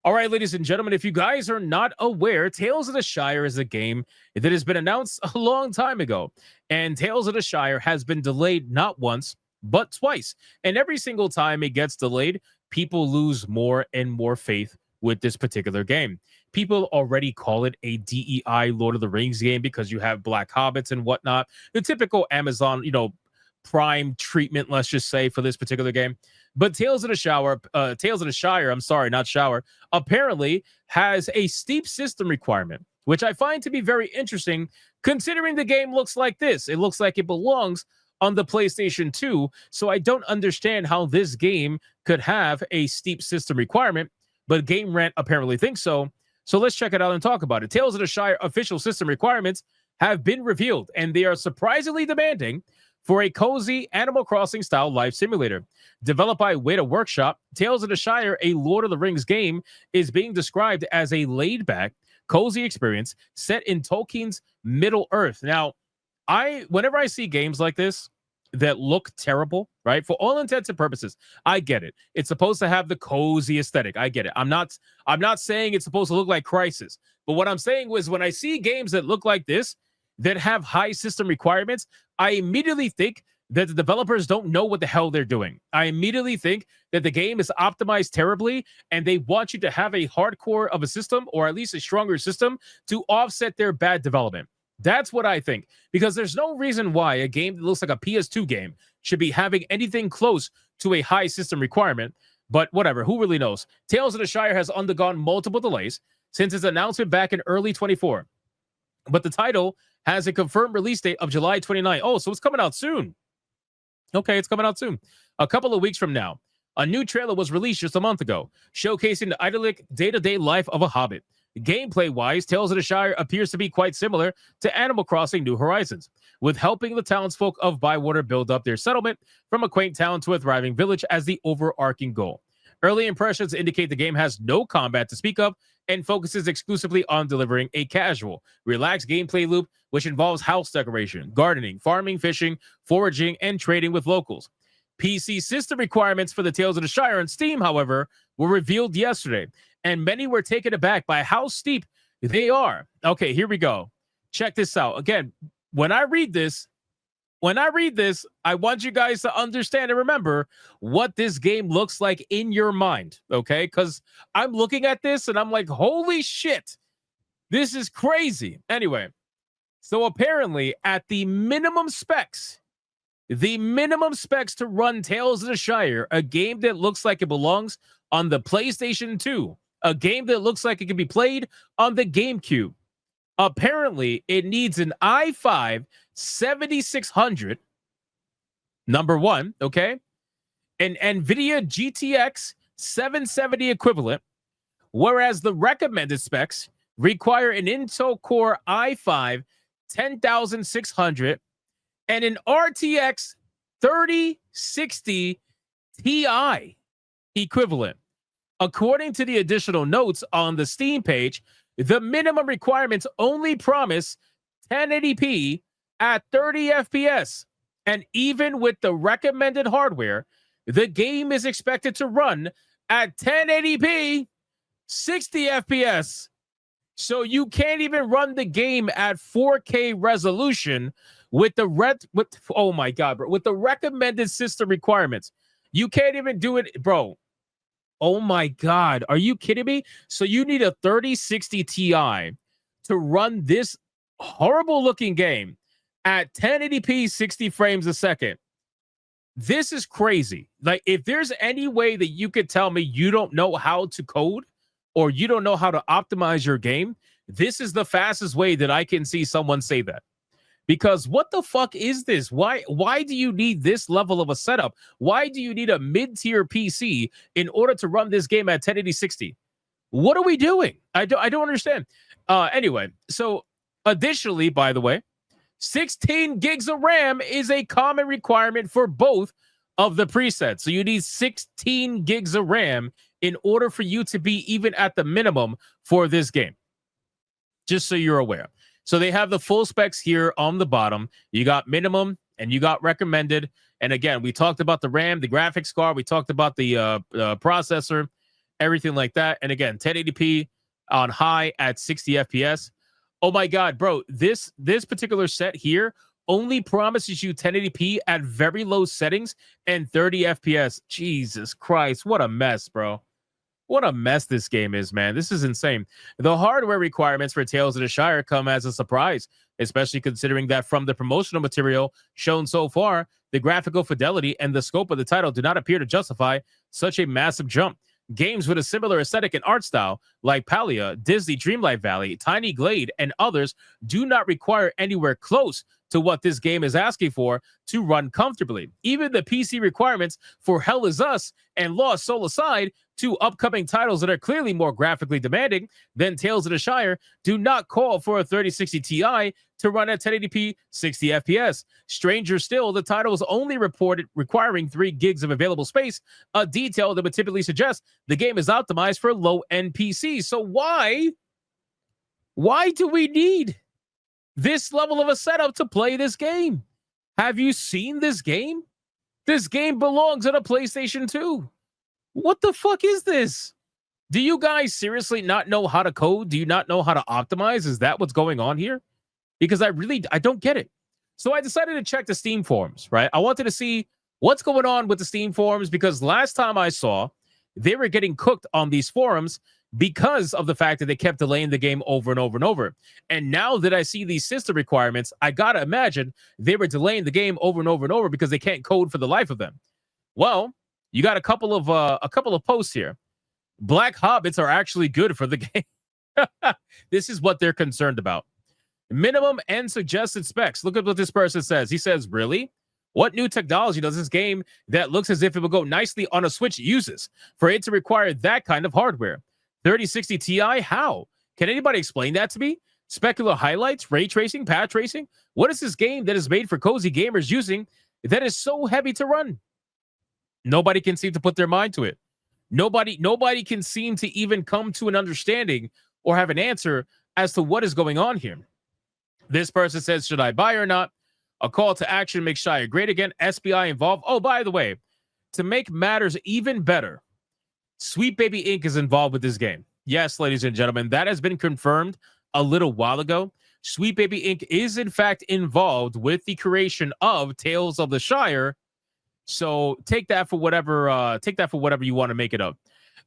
All right, ladies and gentlemen, if you guys are not aware, Tales of the Shire is a game that has been announced a long time ago. And Tales of the Shire has been delayed not once, but twice. And every single time it gets delayed, people lose more and more faith with this particular game. People already call it a DEI Lord of the Rings game because you have black hobbits and whatnot. The typical Amazon, prime treatment, let's just say, for this particular game. But Tales of the Shire, I'm sorry, not Shower, apparently has a steep system requirement, which I find to be very interesting considering the game looks like this. It looks like it belongs on the PlayStation 2, so I don't understand how this game could have a steep system requirement, but Game Rant apparently thinks so. So let's check it out and talk about it. Tales of the Shire official system requirements have been revealed, and they are surprisingly demanding for a cozy Animal Crossing style life simulator. Developed by Weta Workshop, Tales of the Shire, a Lord of the Rings game, is being described as a laid-back, cozy experience set in Tolkien's Middle Earth. Now, whenever I see games like this that look terrible, right? For all intents and purposes, I get it. It's supposed to have the cozy aesthetic. I get it. I'm not saying it's supposed to look like Crysis, but what I'm saying was when I see games that look like this, that have high system requirements, I immediately think that the developers don't know what the hell they're doing. I immediately think that the game is optimized terribly and they want you to have a hardcore of a system, or at least a stronger system, to offset their bad development. That's what I think, because there's no reason why a game that looks like a PS2 game should be having anything close to a high system requirement. But whatever, who really knows? Tales of the Shire has undergone multiple delays since its announcement back in early 24. But the title has a confirmed release date of July 29. Oh, so it's coming out soon. Okay, it's coming out soon. A couple of weeks from now. A new trailer was released just a month ago, showcasing the idyllic day-to-day life of a hobbit. Gameplay-wise, Tales of the Shire appears to be quite similar to Animal Crossing New Horizons, with helping the townsfolk of Bywater build up their settlement from a quaint town to a thriving village as the overarching goal. Early impressions indicate the game has no combat to speak of and focuses exclusively on delivering a casual, relaxed gameplay loop which involves house decoration, gardening, farming, fishing, foraging, and trading with locals. PC system requirements for the Tales of the Shire on Steam, however, were revealed yesterday, and many were taken aback by how steep they are. Okay, here we go. Check this out. Again, when I read this, I want you guys to understand and remember what this game looks like in your mind, okay? Because I'm looking at this and I'm like, holy shit, this is crazy. Anyway, so apparently at the minimum specs to run Tales of the Shire, a game that looks like it belongs on the PlayStation 2, a game that looks like it can be played on the GameCube, apparently it needs an i5 7600, number one, okay? An NVIDIA GTX 770 equivalent, whereas the recommended specs require an Intel Core i5 10600 and an RTX 3060 Ti equivalent. According to the additional notes on the Steam page, the minimum requirements only promise 1080p at 30 FPS. And even with the recommended hardware, the game is expected to run at 1080p, 60 FPS. So you can't even run the game at 4K resolution with the oh my god, bro, with the recommended system requirements. You can't even do it, bro. Oh my god, are you kidding me? So you need a 3060 Ti to run this horrible looking game at 1080p 60 frames a second. This is crazy. Like, if there's any way that you could tell me you don't know how to code or you don't know how to optimize your game, this is the fastest way that I can see someone say that. Because what the fuck is this? Why do you need this level of a setup? Why do you need a mid-tier PC in order to run this game at 1080 60? What are we doing? I don't understand. Anyway, so additionally, by the way, 16 gigs of RAM is a common requirement for both of the presets. So you need 16 gigs of RAM in order for you to be even at the minimum for this game. Just so you're aware. So they have the full specs here on the bottom. You got minimum and you got recommended. And again, we talked about the RAM, the graphics card. We talked about the processor. everything like that. And again, 1080p on high at 60 FPS. Oh my God, bro, this particular set here only promises you 1080p at very low settings and 30 FPS. Jesus Christ, what a mess, bro. What a mess this game is, man. This is insane. The hardware requirements for Tales of the Shire come as a surprise, especially considering that from the promotional material shown so far, the graphical fidelity and the scope of the title do not appear to justify such a massive jump. Games with a similar aesthetic and art style, like Palia, Disney Dreamlight Valley, Tiny Glade, and others, do not require anywhere close to what this game is asking for to run comfortably. Even the PC requirements for Hell Is Us and Lost Soul aside, two upcoming titles that are clearly more graphically demanding than Tales of the Shire, do not call for a 3060 Ti to run at 1080p 60 FPS. Stranger still, the title is only reported requiring 3 gigs of available space, a detail that would typically suggest the game is optimized for low-end PCs. So why do we need this level of a setup to play this game? Have you seen this game? This game belongs on a PlayStation 2. What the fuck is this? Do you guys seriously not know how to code? Do you not know how to optimize? Is that what's going on here? Because I don't get it. So I decided to check the Steam forums, right? I wanted to see what's going on with the Steam forums because last time I saw, they were getting cooked on these forums because of the fact that they kept delaying the game over and over and over. And now that I see these system requirements, I gotta imagine they were delaying the game over and over and over because they can't code for the life of them. Well, you got a couple of posts here. Black Hobbits are actually good for the game. This is what they're concerned about. Minimum and suggested specs. Look at what this person says. He says, really? What new technology does this game that looks as if it will go nicely on a Switch uses for it to require that kind of hardware? 3060 Ti? How? Can anybody explain that to me? Specular highlights, ray tracing, path tracing? What is this game that is made for cozy gamers using that is so heavy to run? Nobody can seem to put their mind to it. Nobody can seem to even come to an understanding or have an answer as to what is going on here. This person says, should I buy or not? A call to action makes Shire great again. SBI involved. Oh, by the way, to make matters even better, Sweet Baby Inc. is involved with this game. Yes, ladies and gentlemen, that has been confirmed a little while ago. Sweet Baby Inc. is in fact involved with the creation of Tales of the Shire. So take that for whatever you want to make it of.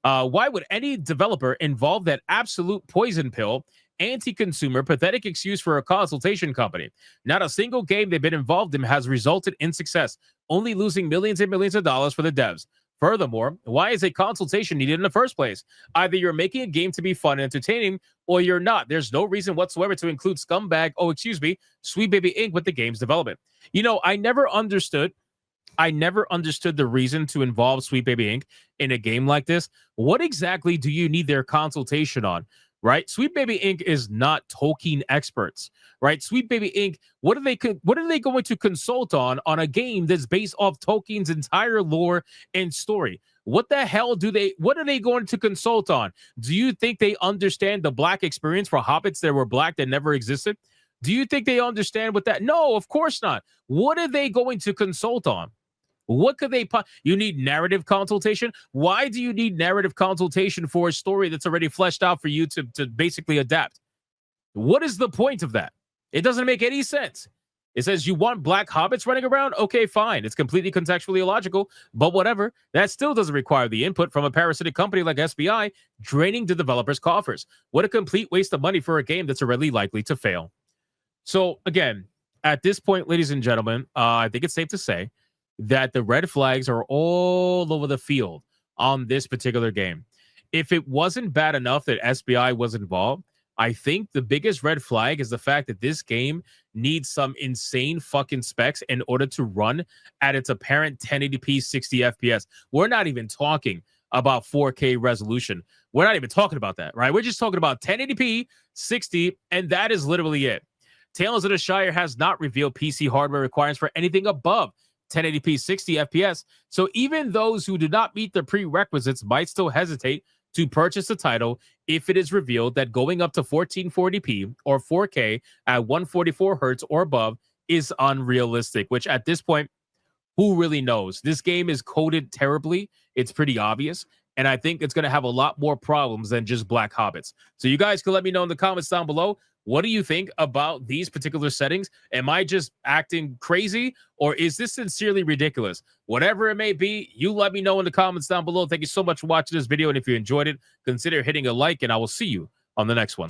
Why would any developer involve that absolute poison pill, anti-consumer, pathetic excuse for a consultation company? Not a single game they've been involved in has resulted in success, only losing millions and millions of dollars for the devs. Furthermore, why is a consultation needed in the first place? Either you're making a game to be fun and entertaining, or you're not. There's no reason whatsoever to include Sweet Baby Inc. with the game's development. You know, I never understood the reason to involve Sweet Baby Inc. in a game like this. What exactly do you need their consultation on? Right? Sweet Baby Inc. is not Tolkien experts, right? Sweet Baby Inc. What are they going to consult on a game that's based off Tolkien's entire lore and story? What are they going to consult on? Do you think they understand the black experience for hobbits that were black that never existed? Do you think they understand what that? No, of course not. What are they going to consult on? What could they? You need narrative consultation. Why do you need narrative consultation for a story that's already fleshed out for you to basically adapt? What is the point of that? It doesn't make any sense. It says you want black hobbits running around? Okay, fine. It's completely contextually illogical, but whatever. That still doesn't require the input from a parasitic company like SBI, draining the developers' coffers. What a complete waste of money for a game that's already likely to fail. So again, at this point, ladies and gentlemen, I think it's safe to say that the red flags are all over the field on this particular game. If it wasn't bad enough that SBI was involved, I think the biggest red flag is the fact that this game needs some insane fucking specs in order to run at its apparent 1080p 60 FPS. We're not even talking about 4K resolution. We're not even talking about that, right? We're just talking about 1080p 60, and that is literally it. Tales of the Shire has not revealed PC hardware requirements for anything above 1080p 60 FPS. So even those who do not meet the prerequisites might still hesitate to purchase the title if it is revealed that going up to 1440p or 4K at 144 hertz or above is unrealistic, which at this point, who really knows? This game is coded terribly. It's pretty obvious. and I think it's going to have a lot more problems than just black hobbits. So you guys can let me know in the comments down below. What do you think about these particular settings? Am I just acting crazy, or is this sincerely ridiculous? Whatever it may be, you let me know in the comments down below. Thank you so much for watching this video, and if you enjoyed it, consider hitting a like, and I will see you on the next one.